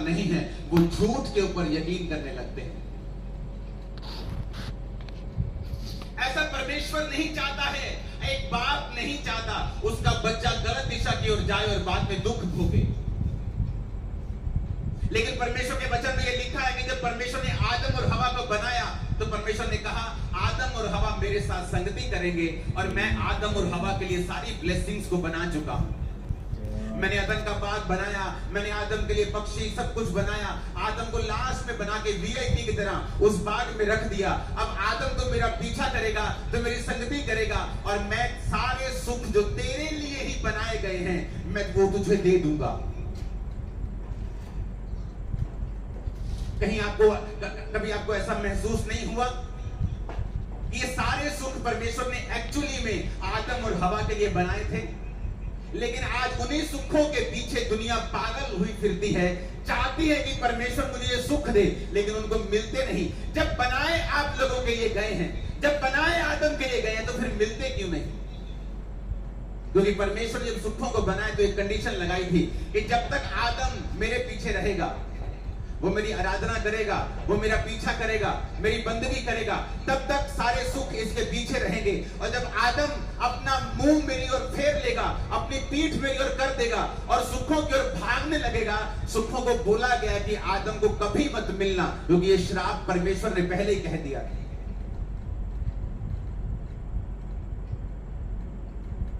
नहीं है, वो झूठ के ऊपर यकीन करने लगते हैं। ऐसा परमेश्वर नहीं चाहता है। एक बाप नहीं चाहता उसका बच्चा गलत दिशा की ओर जाए और बाद में दुख भोगे। लेकिन परमेश्वर के वचन में यह लिखा है कि जब परमेश्वर ने आदम और हवा को बनाया तो परमेश्वर ने कहा आदम और हवा मेरे साथ संगति करेंगे और मैं आदम और हवा के लिए सारी ब्लेसिंग्स को बना चुका हूं। मैंने अदन का बाग बनाया, मैंने आदम के लिए पक्षी सब कुछ बनाया, आदम को लास्ट में बना के वीआईपी की तरह उस बाग में रख दिया। अब आदम तो मेरा पीछा करेगा, तो मेरी संगति करेगा और मैं सारे सुख जो तेरे लिए ही बनाए गए हैं मैं वो तुझे दे दूंगा। कहीं कभी आपको ऐसा महसूस नहीं हुआ कि ये सारे सुख परमेश्वर ने एक्चुअली में आदम और हवा के लिए बनाए थे, लेकिन आज उन्हीं सुखों के पीछे दुनिया पागल हुई फिरती है, चाहती है कि परमेश्वर मुझे ये सुख दे, लेकिन उनको मिलते नहीं। जब बनाए आप लोगों के लिए गए हैं, जब बनाए आदम के लिए गए हैं, तो फिर मिलते क्यों नहीं? क्योंकि परमेश्वर जब सुखों को बनाए तो एक कंडीशन लगाई थी कि जब तक आदम मेरे पीछे रहेगा, वो मेरी आराधना करेगा, वो मेरा पीछा करेगा, मेरी बंदगी करेगा, तब तक सारे सुख इसके पीछे रहेंगे। और जब आदम अपना मुंह मेरी ओर फेर लेगा, अपनी पीठ मेरी ओर कर देगा और सुखों की ओर भागने लगेगा, सुखों को बोला गया कि आदम को कभी मत मिलना, क्योंकि ये श्राप परमेश्वर ने पहले ही कह दिया।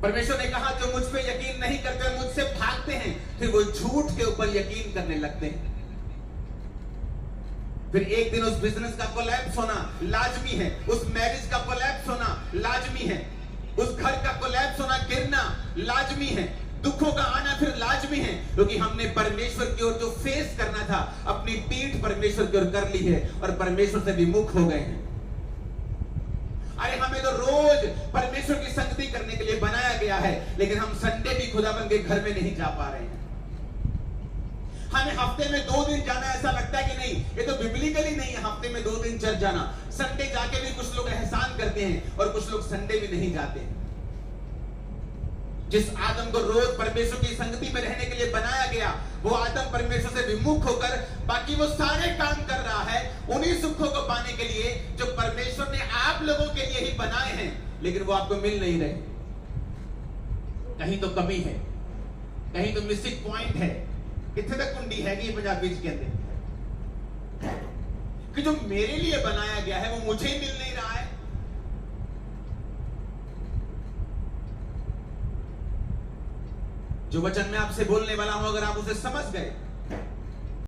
परमेश्वर ने कहा जो मुझ पे यकीन नहीं करते, मुझसे भागते हैं, फिर वो झूठ के ऊपर यकीन करने लगते हैं। फिर एक दिन उस बिजनेस का कोलैप्स होना लाजमी है, उस मैरिज का कोलैप्स होना लाजमी है, उस घर का कोलैप्स होना, गिरना लाजमी है, दुखों का आना फिर लाजमी है, क्योंकि हमने परमेश्वर की ओर जो फेस करना था अपनी पीठ परमेश्वर की ओर कर ली है और परमेश्वर से विमुख हो गए हैं। अरे हमें तो रोज परमेश्वर की संगति करने के लिए बनाया गया है, लेकिन हम संडे भी खुदाबंद के घर में नहीं जा पा रहे हैं। हमें हफ्ते में 2 दिन जाना ऐसा लगता है कि नहीं, ये तो बिब्लिकली नहीं है हफ्ते में 2 दिन चर्च जाना। संडे जाके भी कुछ लोग एहसान करते हैं और कुछ लोग संडे भी नहीं जाते। जिस आदम को रोज परमेश्वर की संगति में रहने के लिए बनाया गया, वो आदम परमेश्वर से विमुख होकर बाकी वो सारे काम कर रहा है उन्हीं सुखों को पाने के लिए जो परमेश्वर ने आप लोगों के लिए ही बनाए हैं, लेकिन वो आपको मिल नहीं रहे। कहीं तो कमी है, कहीं तो मिसिंग पॉइंट है। कितने तक कुंडी है कि पंजाबी के अंदर कि जो मेरे लिए बनाया गया है वो मुझे ही मिल नहीं रहा है। जो वचन मैं आपसे बोलने वाला हूं, अगर आप उसे समझ गए